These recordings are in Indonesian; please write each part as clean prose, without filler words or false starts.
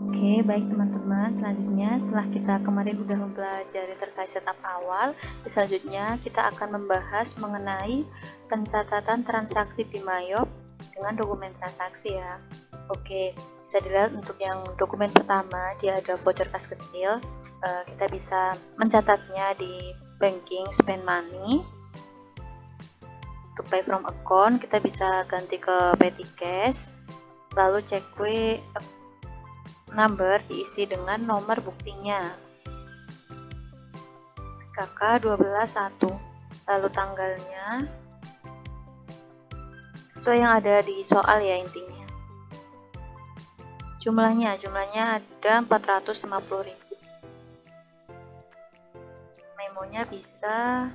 Oke, baik teman-teman. Selanjutnya, setelah kita kemarin udah mempelajari terkait setup awal, selanjutnya kita akan membahas mengenai pencatatan transaksi di Mayop dengan dokumen transaksi ya. Oke, bisa dilihat untuk yang dokumen pertama, dia ada voucher kas kecil. Kita bisa mencatatnya di banking spend money. Untuk pay from account, kita bisa ganti ke petty cash. Lalu cekwe number diisi dengan nomor buktinya KK 121, lalu tanggalnya sesuai yang ada di soal ya, intinya jumlahnya ada 450.000. memonya bisa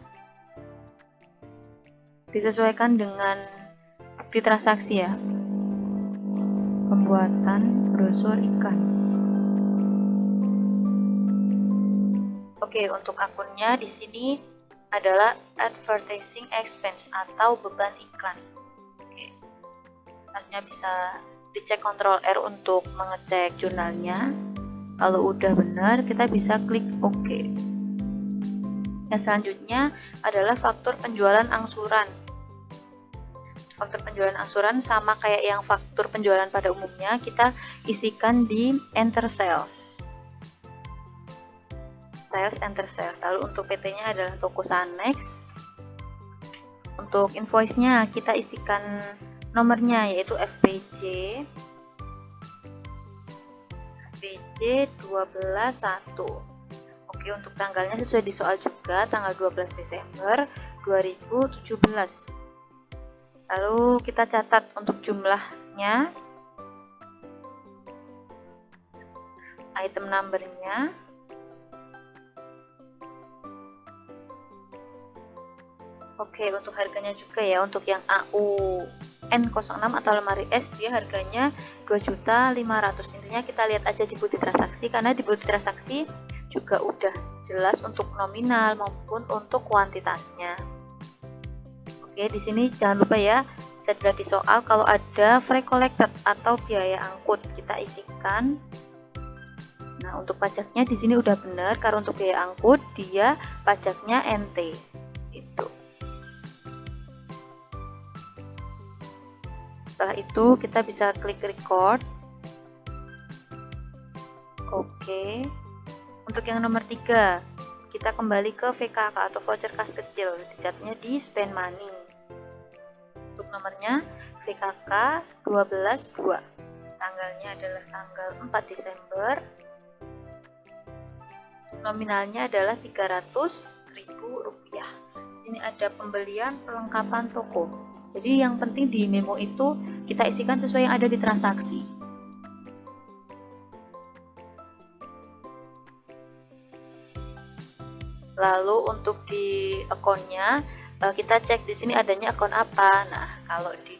disesuaikan dengan bukti transaksi ya. Pembuatan brosur iklan. Oke, untuk akunnya di sini adalah advertising expense atau beban iklan. Oke. Selanjutnya bisa dicek Ctrl R untuk mengecek jurnalnya. Kalau udah benar, kita bisa klik OK. Yang selanjutnya adalah faktur penjualan angsuran. Faktur penjualan angsuran sama kayak yang faktur penjualan pada umumnya, kita isikan di enter sales. Enter sales. Lalu untuk PT-nya adalah toko Sanex. Untuk invoice-nya kita isikan nomornya yaitu FPJ 12.1. Oke, untuk tanggalnya sesuai di soal juga, tanggal 12 Desember 2017. Lalu kita catat untuk jumlahnya, item numbernya, oke, untuk harganya juga ya. Untuk yang AU N06 atau lemari S, dia harganya 2.500.000. Intinya kita lihat aja di bukti transaksi, karena di bukti transaksi juga udah jelas untuk nominal maupun untuk kuantitasnya. Oke, di sini jangan lupa ya, bisa dilihat di soal kalau ada freight collected atau biaya angkut, kita isikan. Nah, untuk pajaknya di sini udah benar, karena untuk biaya angkut dia pajaknya NT. Itu. Setelah itu kita bisa klik record. Oke. Untuk yang nomor 3, kita kembali ke VKK atau voucher kas kecil, dicatatnya di spend money. Untuk nomornya VKK 12.2. Tanggalnya adalah tanggal 4 Desember. Nominalnya adalah Rp300.000. Ini ada pembelian perlengkapan toko. Jadi yang penting di memo itu kita isikan sesuai yang ada di transaksi. Lalu untuk di akunnya kita cek di sini adanya akun apa. Nah, kalau di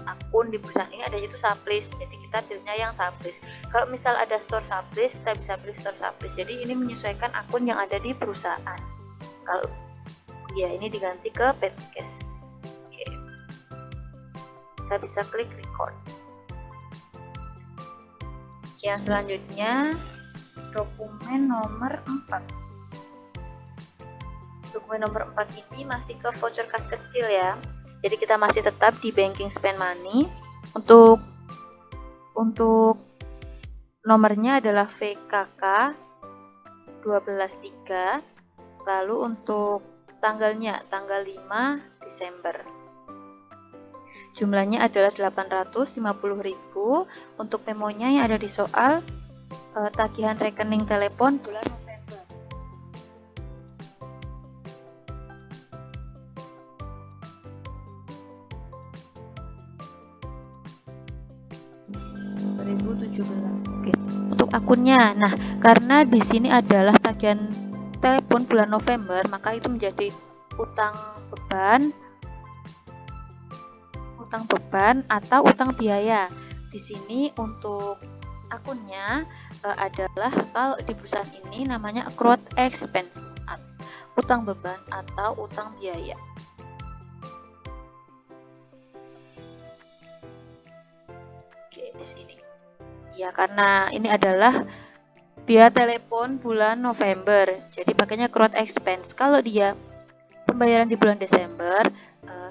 akun di perusahaan ini adanya itu Saplis, jadi kita pilihnya yang Saplis. Kalau misal ada store Saplis, kita bisa pilih store Saplis. Jadi ini menyesuaikan akun yang ada di perusahaan. Kalau ya ini diganti ke Petcase. Oke. Kita bisa klik record. Oke, yang selanjutnya dokumen nomor 4. Dokumen nomor 4 ini masih ke voucher kas kecil ya. Jadi kita masih tetap di banking spend money. Untuk nomornya adalah VKK 12.3. Lalu untuk tanggalnya tanggal 5 Desember. Jumlahnya adalah 850.000. Untuk memonya yang ada di soal, tagihan rekening telepon bulan November. Oke. Untuk akunnya, nah karena di sini adalah tagihan telepon bulan November, maka itu menjadi utang beban atau utang biaya. Di sini untuk akunnya adalah kalau di perusahaan ini namanya accrued expense, utang beban atau utang biaya. Oke, di sini Ya, karena ini adalah dia telepon bulan November, jadi pakainya accrued expense. Kalau dia pembayaran di bulan Desember,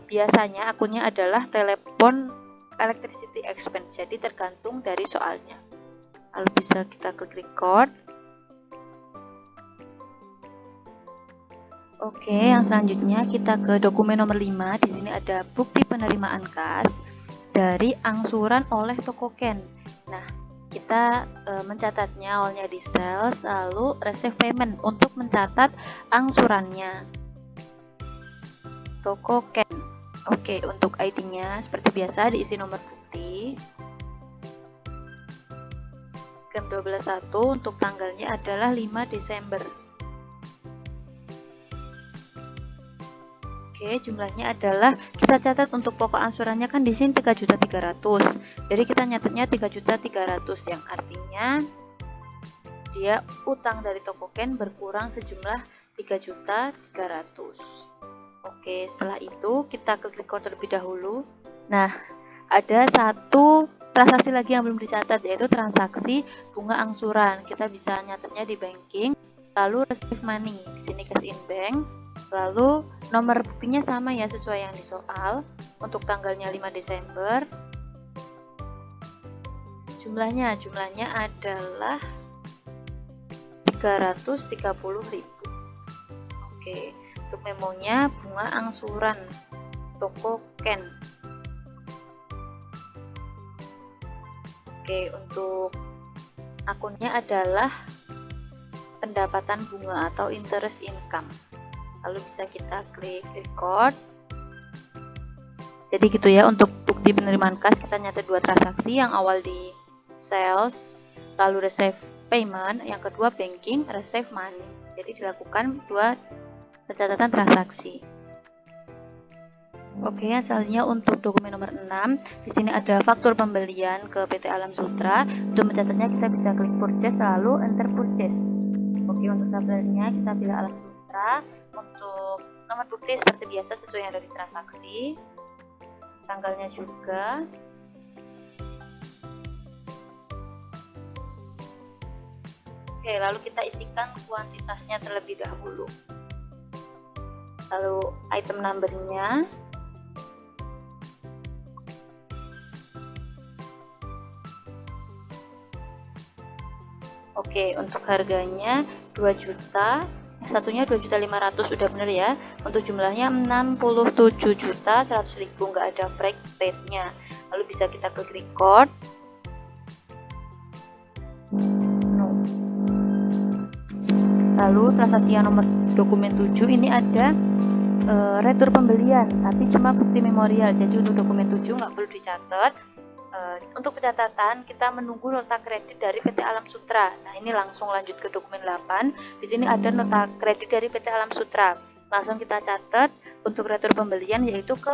biasanya akunnya adalah telepon electricity expense, jadi tergantung dari soalnya. Lalu bisa kita klik record. Oke, yang selanjutnya kita ke dokumen nomor 5. Di sini ada bukti penerimaan kas dari angsuran oleh Tokoken. Nah, kita mencatatnya awalnya di sales, lalu receive payment untuk mencatat angsurannya. Tokoken. Oke, untuk ID-nya seperti biasa diisi nomor bukti. Jam 12.01 untuk tanggalnya adalah 5 Desember. Oke, jumlahnya adalah kita catat untuk pokok angsurannya kan di sini 3.300.000. Jadi kita nyatetnya 3.300.000 yang artinya dia utang dari Tokoken berkurang sejumlah 3.300.000. Oke, setelah itu kita klik record terlebih dahulu. Nah, ada satu transaksi lagi yang belum dicatat, yaitu transaksi bunga angsuran. Kita bisa nyatetnya di banking, lalu receive money. Di sini cash in bank. Lalu nomor buktinya sama ya, sesuai yang di soal. Untuk tanggalnya 5 Desember. Jumlahnya adalah 330.000. Oke, untuk memonya bunga angsuran Tokoken. Oke, untuk akunnya adalah pendapatan bunga atau interest income. Lalu bisa kita klik record. Jadi gitu ya, untuk bukti penerimaan kas kita nyatet 2 transaksi, yang awal di sales lalu receive payment, yang kedua banking receive money. Jadi dilakukan 2 pencatatan transaksi. Oke, selanjutnya untuk dokumen nomor 6, di sini ada faktur pembelian ke PT Alam Sutra. Untuk mencatatnya kita bisa klik purchase lalu enter purchase. Oke, untuk suppliernya kita pilih Alam Sutra. Untuk nomor bukti seperti biasa sesuai yang ada di transaksi, tanggalnya juga. Oke, lalu kita isikan kuantitasnya terlebih dahulu. Lalu item numbernya. Oke, untuk harganya 2 juta. Satunya 2.500.000 sudah benar ya. Untuk jumlahnya 67.100.000, nggak ada break rate-nya. Lalu bisa kita klik record. Lalu transaksi yang nomor dokumen 7 ini ada retur pembelian, tapi cuma bukti memorial. Jadi untuk dokumen 7 nggak perlu dicatat. Untuk pencatatan kita menunggu nota kredit dari PT Alam Sutra. Nah, ini langsung lanjut ke dokumen 8. Di sini ada nota kredit dari PT Alam Sutra. Langsung kita catat untuk retur pembelian, yaitu ke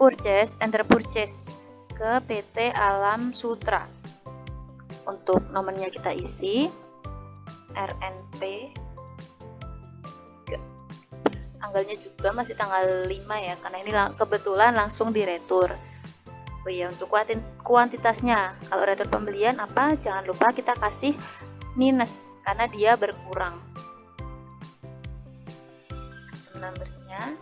purchase, enter purchase ke PT Alam Sutra. Untuk nomornya kita isi RNP. Tanggalnya juga masih tanggal 5 ya, karena ini kebetulan langsung diretur. Oh iya, untuk kuantitasnya, kalau retur pembelian apa, jangan lupa kita kasih minus karena dia berkurang. Nomornya.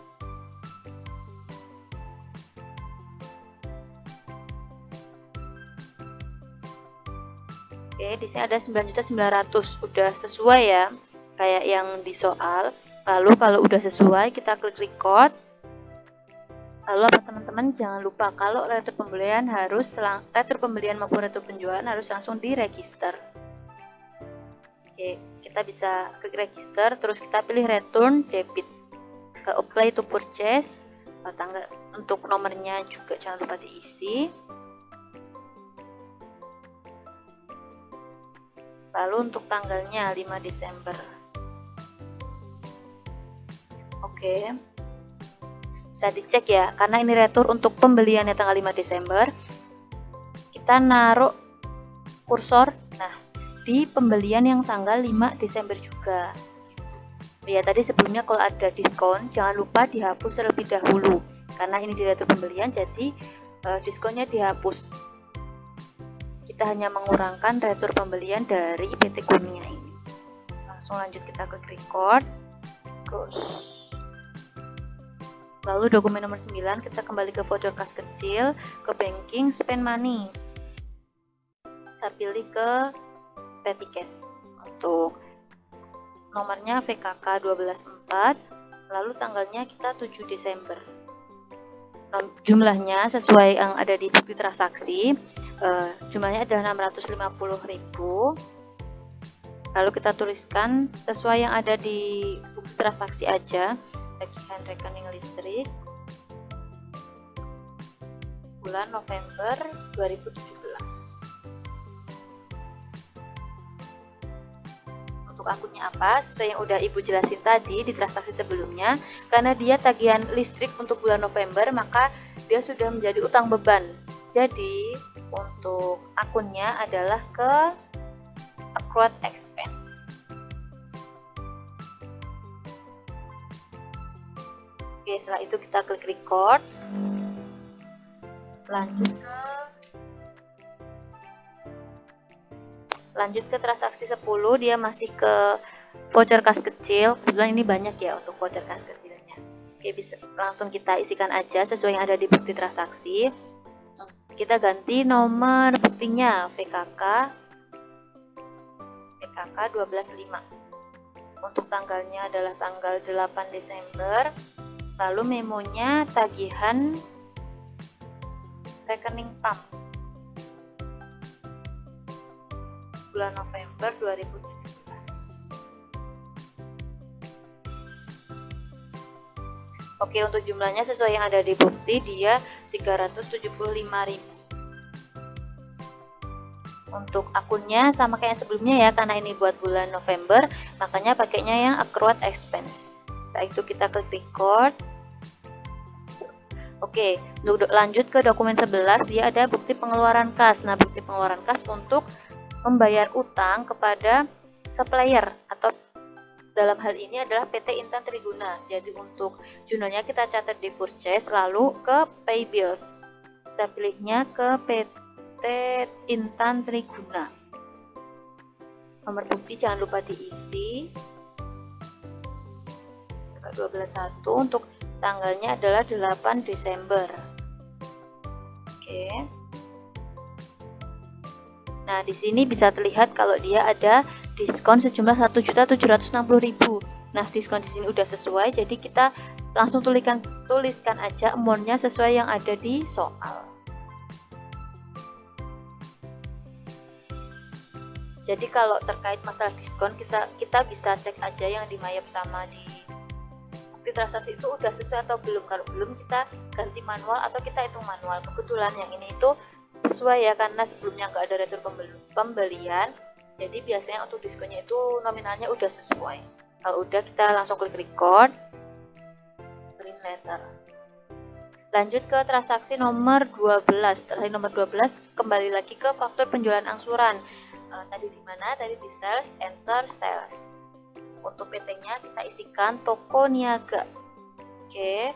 Oke, di sini ada 9.900.000, udah sesuai ya, kayak yang di soal. Lalu kalau udah sesuai, kita klik record. Lalu apa teman-teman, jangan lupa kalau retur pembelian maupun retur penjualan harus langsung diregister. Oke, kita bisa klik register, terus kita pilih return debit ke apply to purchase. Tanggal untuk nomornya juga jangan lupa diisi. Lalu untuk tanggalnya 5 Desember. Oke. Bisa dicek ya, karena ini retur untuk pembeliannya tanggal 5 Desember. Kita naruh kursor di pembelian yang tanggal 5 Desember juga. Ya, tadi sebelumnya kalau ada diskon jangan lupa dihapus terlebih dahulu, karena ini di retur pembelian jadi diskonnya dihapus. Kita kita hanya mengurangkan retur pembelian dari PT Kurnia ini. Langsung lanjut, kita klik record. Terus lalu dokumen nomor 9, kita kembali ke voucher kas kecil, ke banking, spend money. Kita pilih ke petty cash. Untuk nomornya VKK 124, lalu tanggalnya kita 7 Desember. Jumlahnya sesuai yang ada di bukti transaksi, jumlahnya adalah 650.000. Lalu kita tuliskan sesuai yang ada di bukti transaksi aja, tagihan rekening listrik bulan November 2017. Untuk akunnya apa? Sesuai yang udah Ibu jelasin tadi di transaksi sebelumnya, karena dia tagihan listrik untuk bulan November, maka dia sudah menjadi utang beban. Jadi untuk akunnya adalah ke accrued expense. Oke, setelah itu kita klik record. Lanjut ke transaksi 10, dia masih ke voucher kas kecil. Kebetulan ini banyak ya untuk voucher kas kecilnya. Oke, bisa langsung kita isikan aja sesuai yang ada di bukti transaksi. Kita ganti nomor buktinya VKK 125. Untuk tanggalnya adalah tanggal 8 Desember. Lalu memonya tagihan rekening PAM bulan November 2017. Oke, untuk jumlahnya sesuai yang ada di bukti, dia 375.000. Untuk akunnya sama kayak sebelumnya ya, karena ini buat bulan November, makanya pakainya yang accrued expense. Setelah itu kita klik record. Oke, lanjut ke dokumen 11, dia ada bukti pengeluaran kas. Nah, bukti pengeluaran kas untuk membayar utang kepada supplier, atau dalam hal ini adalah PT Intan Triguna. Jadi untuk jurnalnya kita catat di purchase, lalu ke pay bills. Kita pilihnya ke PT Intan Triguna. Nomor bukti jangan lupa diisi. 12.1, untuk tanggalnya adalah 8 Desember. Oke. Nah, di sini bisa terlihat kalau dia ada diskon sejumlah 1.760.000. Nah, diskon di sini udah sesuai, jadi kita langsung tuliskan aja amount-nya sesuai yang ada di soal. Jadi kalau terkait masalah diskon, kita bisa cek aja yang di Mayap sama di bukti transaksi itu udah sesuai atau belum. Kalau belum, kita ganti manual atau kita hitung manual. Kebetulan yang ini itu sesuai ya, karena sebelumnya nggak ada retur pembelian, jadi biasanya untuk diskonnya itu nominalnya udah sesuai. Kalau udah, kita langsung klik record, print letter. Lanjut ke transaksi nomor 12. Terakhir nomor 12, kembali lagi ke faktur penjualan angsuran. Tadi di mana? Tadi di sales, enter sales. Untuk PT-nya kita isikan toko niaga. Oke,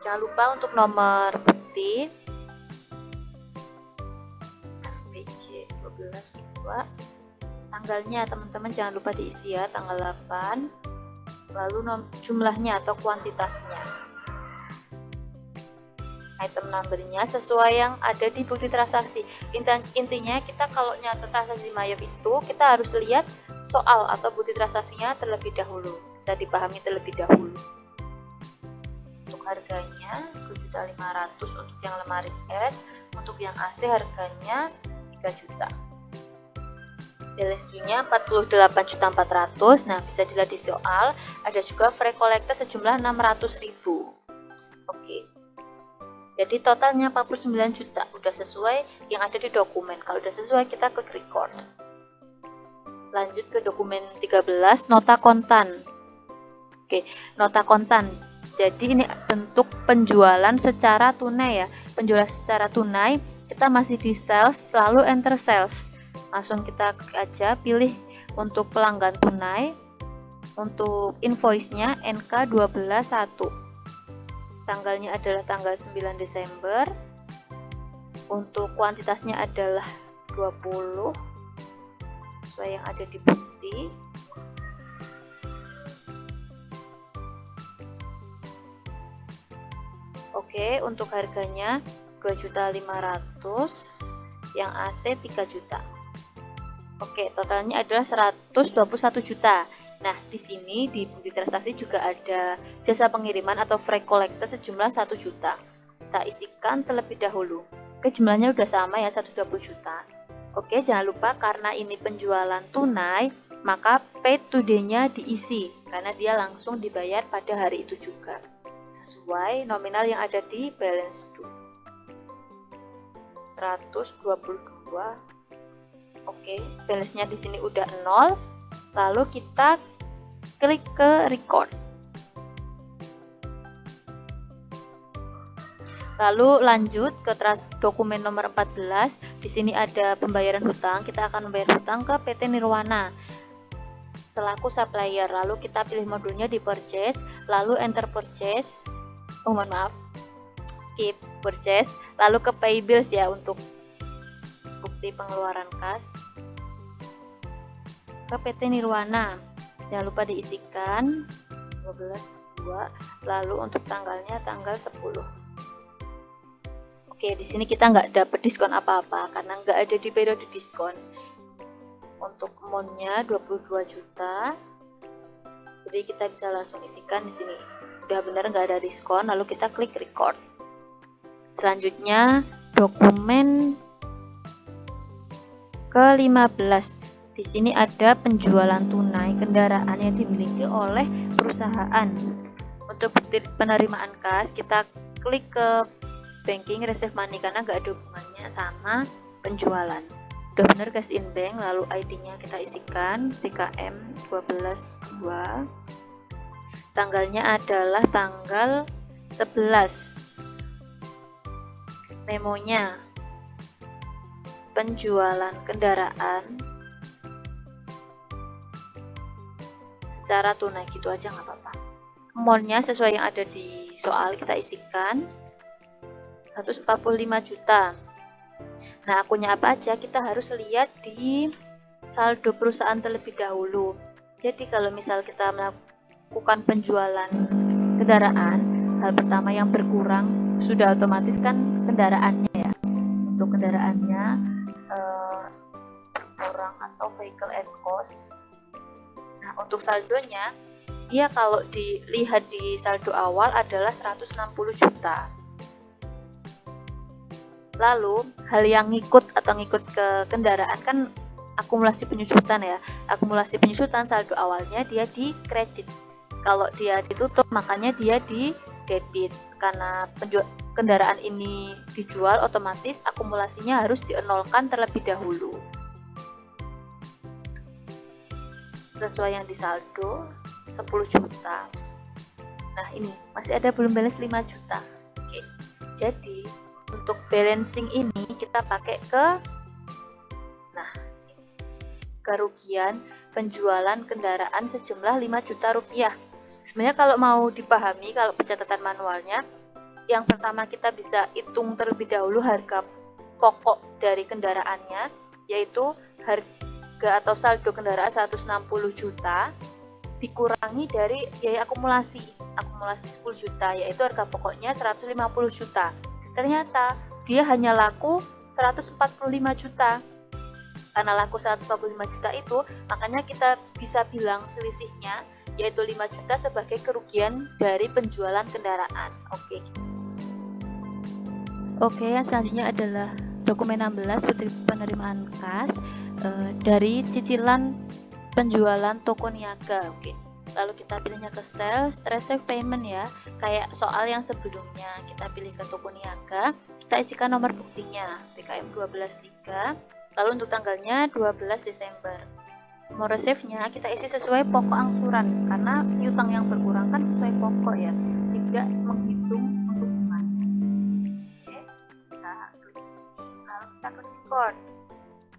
jangan lupa untuk nomor bukti BC12 tanggalnya teman-teman jangan lupa diisi ya, tanggal 8. Lalu jumlahnya atau kuantitasnya, item numbernya sesuai yang ada di bukti transaksi. Intinya kita kalau nyatet transaksi Mayap itu kita harus lihat soal atau bukti transaksinya terlebih dahulu, bisa dipahami terlebih dahulu. Untuk harganya 2.500.000 untuk yang lemari es, untuk yang AC harganya 3 juta. LSU-nya 48.400.000. Nah, bisa dilihat di soal, ada juga free collector sejumlah 600.000. Oke. Jadi totalnya 49 juta, udah sesuai yang ada di dokumen. Kalau udah sesuai, kita klik record. Lanjut ke dokumen 13, nota kontan. Oke, nota kontan. Jadi ini bentuk penjualan secara tunai ya. Penjualan secara tunai, kita masih di sales, lalu enter sales. Langsung kita klik aja, pilih untuk pelanggan tunai. Untuk invoice-nya NK121. Tanggalnya adalah tanggal 9 Desember. Untuk kuantitasnya adalah 120 sesuai yang ada di bukti. Oke, untuk harganya 2.500.000, yang AC 3 juta. Oke, totalnya adalah 121 juta. Nah, di sini di bukti transaksi juga ada jasa pengiriman atau freight collector sejumlah 1 juta. Kita isikan terlebih dahulu. Oke, jumlahnya udah sama ya, 120 juta. Oke, jangan lupa karena ini penjualan tunai, maka paid today-nya diisi karena dia langsung dibayar pada hari itu juga, sesuai nominal yang ada di balance due. 122. Oke, balance-nya di sini udah 0. Lalu kita klik ke record. Lalu lanjut ke dokumen nomor 14. Di sini ada pembayaran hutang. Kita akan membayar hutang ke PT Nirwana selaku supplier. Lalu kita pilih modulnya di purchase, lalu enter purchase. Oh, mohon maaf. Skip purchase, lalu ke pay bills ya untuk bukti pengeluaran kas ke PT Nirwana. Jangan lupa diisikan 12/2, lalu untuk tanggalnya tanggal 10. Oke, di sini kita nggak dapat diskon apa-apa karena nggak ada di periode diskon. Untuk amount-nya 22 juta. Jadi kita bisa langsung isikan di sini. Udah benar nggak ada diskon, lalu kita klik record. Selanjutnya dokumen ke-15. Di sini ada penjualan tunai kendaraan yang dimiliki oleh perusahaan. Untuk bukti penerimaan kas, kita klik ke banking receive money karena nggak ada hubungannya sama penjualan. Udah bener guys, in bank, lalu ID-nya kita isikan BKM 12/2. Tanggalnya adalah tanggal 11. Memonya penjualan kendaraan secara tunai, gitu aja nggak apa-apa. Amount-nya sesuai yang ada di soal kita isikan 145 juta. Nah, akunnya apa aja kita harus lihat di saldo perusahaan terlebih dahulu. Jadi kalau misal kita melakukan penjualan kendaraan, hal pertama yang berkurang sudah otomatis kan kendaraannya ya. Untuk kendaraannya berkurang atau vehicle and cost. Nah, untuk saldonya dia kalau dilihat di saldo awal adalah 160 juta. Lalu hal yang ngikut ke kendaraan kan akumulasi penyusutan ya. Akumulasi penyusutan saldo awalnya dia di kredit. Kalau dia ditutup makanya dia di debit. Karena kendaraan ini dijual, otomatis akumulasinya harus dienolkan terlebih dahulu. Sesuai yang di saldo 10 juta. Nah, ini masih ada belum balance 5 juta. Oke. Jadi untuk balancing ini kita pakai ke kerugian penjualan kendaraan sejumlah 5 juta rupiah. Sebenarnya kalau mau dipahami, kalau pencatatan manualnya, yang pertama kita bisa hitung terlebih dahulu harga pokok dari kendaraannya, yaitu harga atau saldo kendaraan 160 juta dikurangi dari biaya akumulasi 10 juta, yaitu harga pokoknya 150 juta. Ternyata dia hanya laku 145 juta. Karena laku 145 juta itu, makanya kita bisa bilang selisihnya yaitu 5 juta sebagai kerugian dari penjualan kendaraan. Oke, yang selanjutnya adalah dokumen 16 bukti penerimaan kas dari cicilan penjualan toko niaga. Lalu kita pilihnya ke sales, receive payment ya. Kayak soal yang sebelumnya, kita pilih ke toko niaga, kita isikan nomor buktinya, BKM 12/3. Lalu untuk tanggalnya 12 Desember. Nomor receive-nya kita isi sesuai pokok angsuran, karena piutang yang berkurang kan sesuai pokok ya, tidak menghitung untuk bunganya. Oke, lalu kita klik record.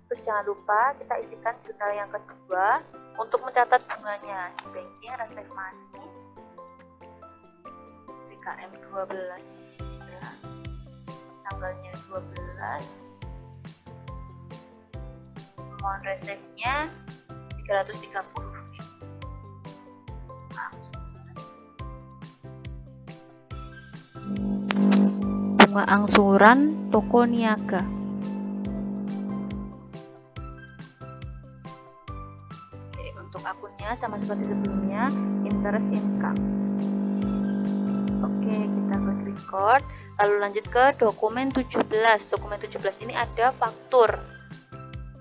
Terus jangan lupa kita isikan jurnal yang kedua untuk mencatat bunganya di banking receive money BKM 12 ya. Tanggalnya 12 Mohon resepnya 330. Bunga angsuran toko niaga. Oke, untuk akunnya sama seperti sebelumnya, interest income. Oke, kita klik record. Lalu lanjut ke dokumen 17. Dokumen 17 ini ada faktur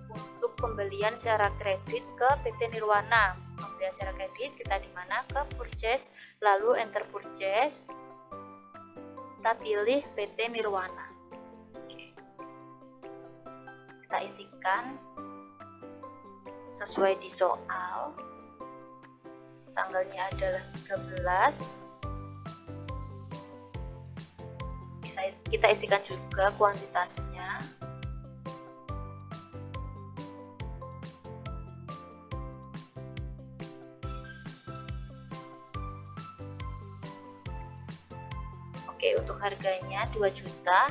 untuk pembelian secara kredit ke PT Nirwana. Pembelian secara kredit kita di mana? Ke purchase, lalu enter purchase. Kita pilih PT Nirwana. Oke. Kita isikan sesuai di soal. Tanggalnya adalah 13. Kita isikan juga kuantitasnya. Oke, untuk harganya 2 juta.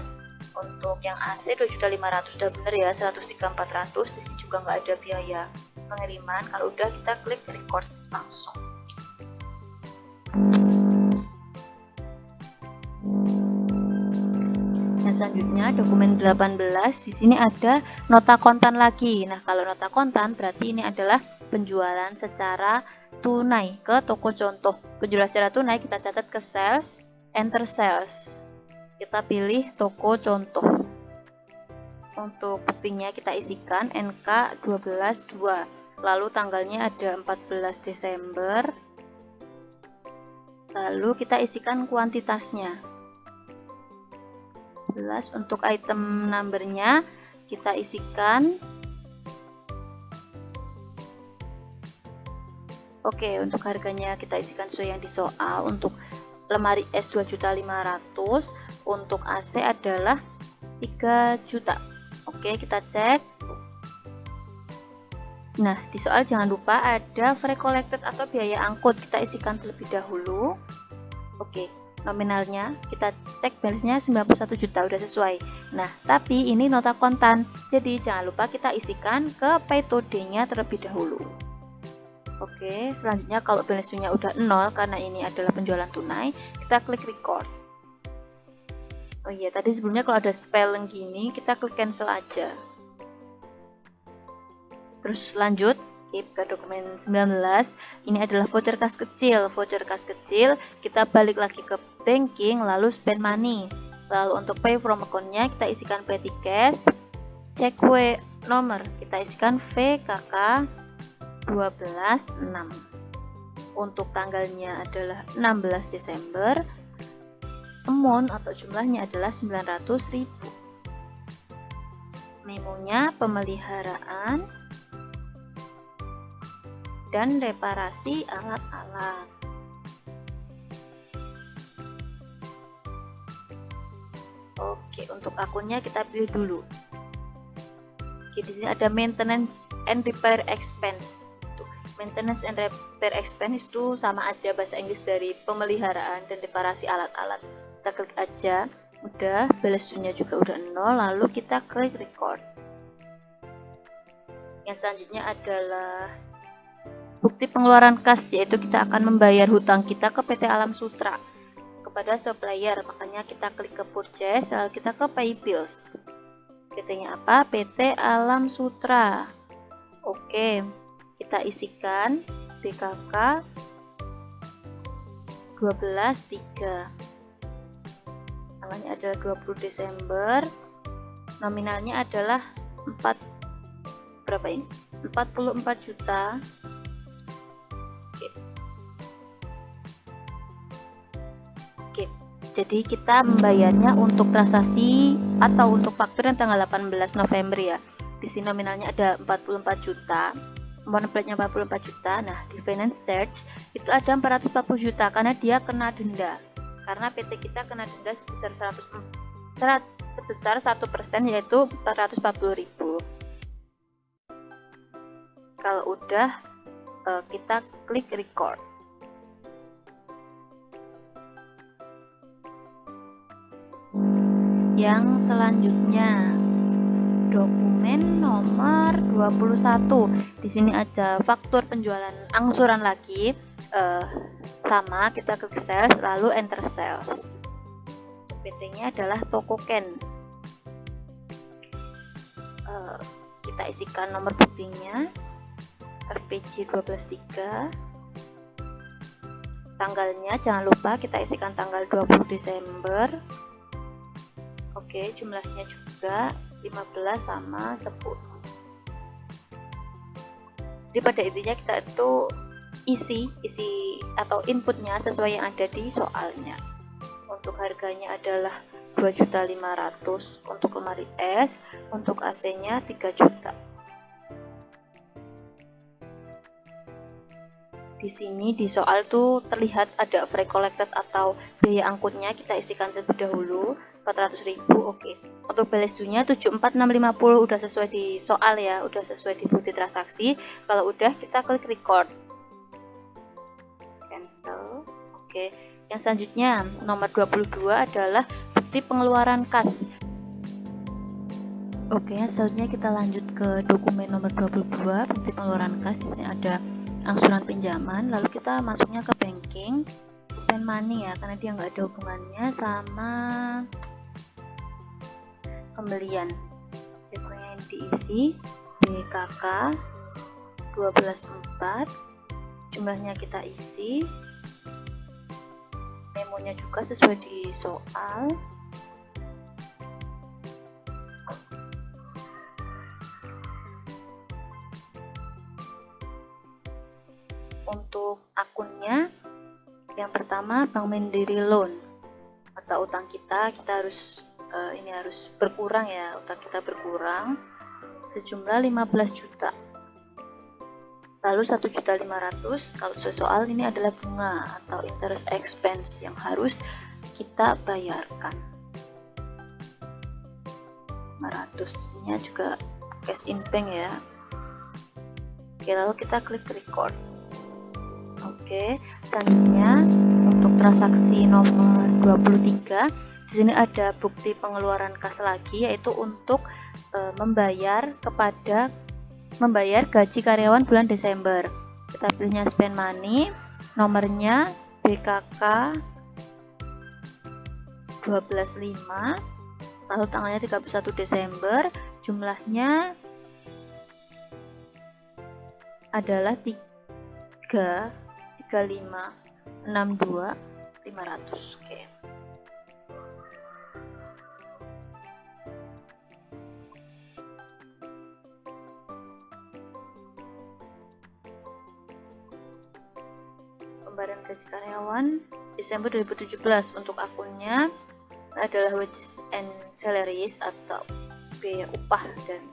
Untuk yang AC 2.500.000 udah bener ya, 103.400. Di sini juga nggak ada biaya pengiriman. Kalau udah kita klik record langsung. Nah, selanjutnya dokumen 18. Di sini ada nota kontan lagi. Nah, kalau nota kontan berarti ini adalah penjualan secara tunai ke toko contoh. Penjualan secara tunai kita catat ke sales, enter sales. Kita pilih toko contoh. Untuk buktinya kita isikan NK 12.2. Lalu tanggalnya ada 14 Desember. Lalu kita isikan kuantitasnya. Untuk item numbernya kita isikan. Oke, untuk harganya kita isikan sesuai yang di soal. Untuk lemari es 2.500.000, untuk AC adalah 3 juta. Oke, kita cek. Nah, di soal jangan lupa ada free collected atau biaya angkut, kita isikan terlebih dahulu. Oke, nominalnya kita cek balance-nya 91 juta, udah sesuai. Nah, tapi ini nota kontan, jadi jangan lupa kita isikan ke metodenya terlebih dahulu. Oke, selanjutnya kalau balance-nya udah 0 karena ini adalah penjualan tunai, kita klik record. Oh iya, tadi sebelumnya kalau ada spelling gini, kita klik cancel aja. Terus lanjut, skip ke dokumen 19. Ini adalah voucher kas kecil. Voucher kas kecil, kita balik lagi ke banking, lalu spend money. Lalu untuk pay from account-nya kita isikan petty cash. Check nomor, kita isikan VKK 12.6. Untuk tanggalnya adalah 16 Desember. Amount atau jumlahnya adalah 900.000. Memonya pemeliharaan dan reparasi alat-alat. Oke, untuk akunnya kita pilih dulu. Oke, di sini ada maintenance and repair expense. Maintenance and repair expense itu sama aja bahasa Inggris dari pemeliharaan dan reparasi alat-alat. Kita klik aja, udah, balance-nya juga udah 0, lalu kita klik record. Yang selanjutnya adalah bukti pengeluaran kas, yaitu kita akan membayar hutang kita ke PT Alam Sutra kepada supplier. Makanya kita klik ke purchase, lalu kita ke pay bills. PT-nya apa? PT Alam Sutra. Oke, kita isikan BKK 12.3. Tanggalnya adalah 20 Desember. Nominalnya adalah 44 juta. Oke. Jadi kita membayarnya untuk transaksi atau untuk faktur yang tanggal 18 November ya. Di sini nominalnya ada 44 juta. Monoplatnya 44 juta. Nah, di finance charge itu ada 440 juta karena dia kena denda. Karena PT kita kena denda sebesar 1%, yaitu 440.000. Kalau udah, kita klik record. Yang selanjutnya dokumen nomor 21. Di sini ada faktur penjualan angsuran lagi. Sama, kita klik sales lalu enter sales. PT-nya adalah Toko Ken. Kita isikan nomor buktinya, RPJ 123. Tanggalnya jangan lupa kita isikan tanggal 20 Desember. Oke, jumlahnya juga 15 sama 10. Jadi pada intinya kita itu isi atau inputnya sesuai yang ada di soalnya. Untuk harganya adalah 2.500.000 untuk lemari es, untuk AC-nya 3 juta. Di sini di soal tuh terlihat ada free collected atau biaya angkutnya, kita isikan terlebih dahulu 400.000. Oke. Untuk balance due-nya 74650 udah sesuai di soal ya, udah sesuai di bukti transaksi. Kalau udah kita klik record. Cancel. Oke. Yang selanjutnya nomor 22 adalah bukti pengeluaran kas. Oke, selanjutnya kita lanjut ke dokumen nomor 22, bukti pengeluaran kas. Di sini ada angsuran pinjaman, lalu kita masuknya ke banking, spend money ya, karena dia nggak ada hubungannya sama pembelian. Cekurnya yang diisi BKK 12.4, jumlahnya kita isi, memonya juga sesuai di soal. Untuk akunnya, yang pertama Bank Mandiri Loan atau utang kita harus ini harus berkurang ya, utang kita berkurang sejumlah 15 juta. Lalu 1.500.000 kalau sesuai soal ini adalah bunga atau interest expense yang harus kita bayarkan. 500-nya juga cash in bank ya. Oke, lalu kita klik record. Oke, selanjutnya untuk transaksi nomor 23, di sini ada bukti pengeluaran kas lagi, yaitu untuk membayar gaji karyawan bulan Desember. Kita pilihnya spend money, nomornya BKK 12.5, lalu tanggalnya 31 Desember, jumlahnya adalah 3.562.500. Oke. Pembayaran gaji karyawan Desember 2017 untuk akunnya adalah wages and salaries atau biaya upah dan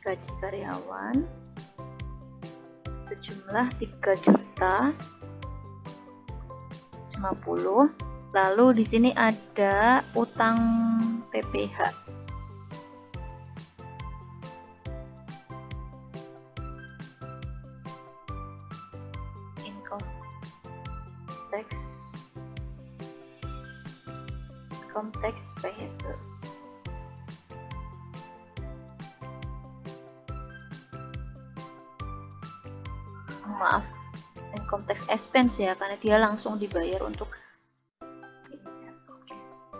gaji karyawan sejumlah 3.050.000. Lalu di sini ada utang PPH. Income tax payable. Maaf, income tax expense ya, karena dia langsung dibayar untuk ini.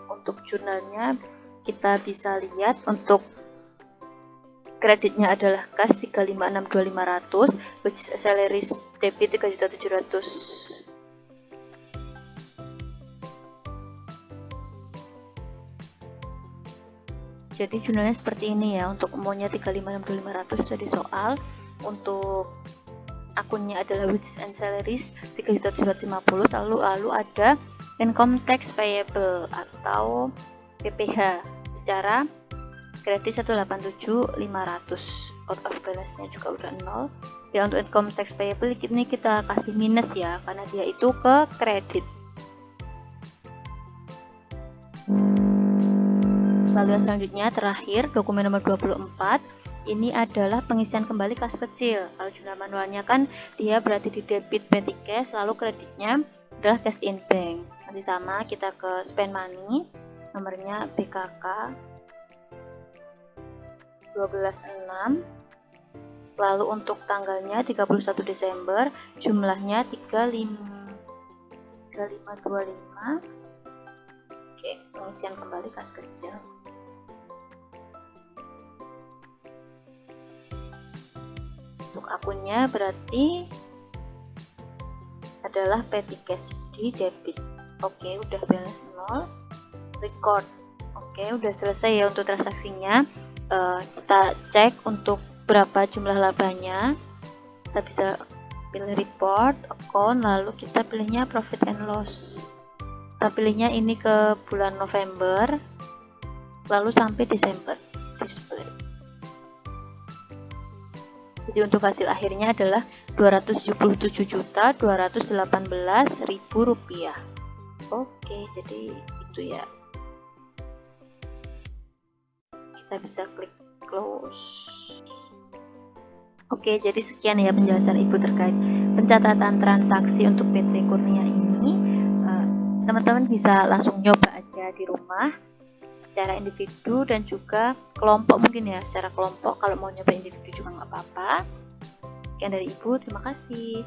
Untuk jurnalnya kita bisa lihat untuk kreditnya adalah kas 3562500, which is salaries debit 3.700.000. Jadi jurnalnya seperti ini ya, untuk umumnya 3562500 sudah di soal. Untuk akunnya adalah wages and salaries 3.750, lalu ada income tax payable atau PPH secara kredit 187.500, out of balance-nya juga udah 0 ya. Untuk income tax payable ini kita kasih minus ya, karena dia itu ke kredit. Lalu yang selanjutnya terakhir dokumen nomor 24, ini adalah pengisian kembali kas kecil. Kalau jurnal manualnya kan dia berarti di debit petty cash, lalu kreditnya adalah cash in bank. Nanti sama, kita ke spend money, nomornya BKK 12/6. Lalu untuk tanggalnya 31 Desember, jumlahnya 3525. Oke, pengisian kembali kas kerja. Untuk akunnya berarti adalah petty cash di debit. Oke, udah balance 0. Record. Oke, udah selesai ya untuk transaksinya. Kita cek untuk berapa jumlah labanya. Kita bisa pilih report, account, lalu kita pilihnya profit and loss. Kita pilihnya ini ke bulan November, lalu sampai Desember. Display. Jadi untuk hasil akhirnya adalah Rp277.218.000. Oke, jadi itu ya. Kita bisa klik close. Oke, jadi sekian ya penjelasan Ibu terkait pencatatan transaksi untuk PT Kurnia ini. Teman-teman bisa langsung nyoba aja di rumah secara individu dan juga kelompok, mungkin ya secara kelompok. Kalau mau nyoba individu juga nggak apa-apa. Sekian dari Ibu, terima kasih.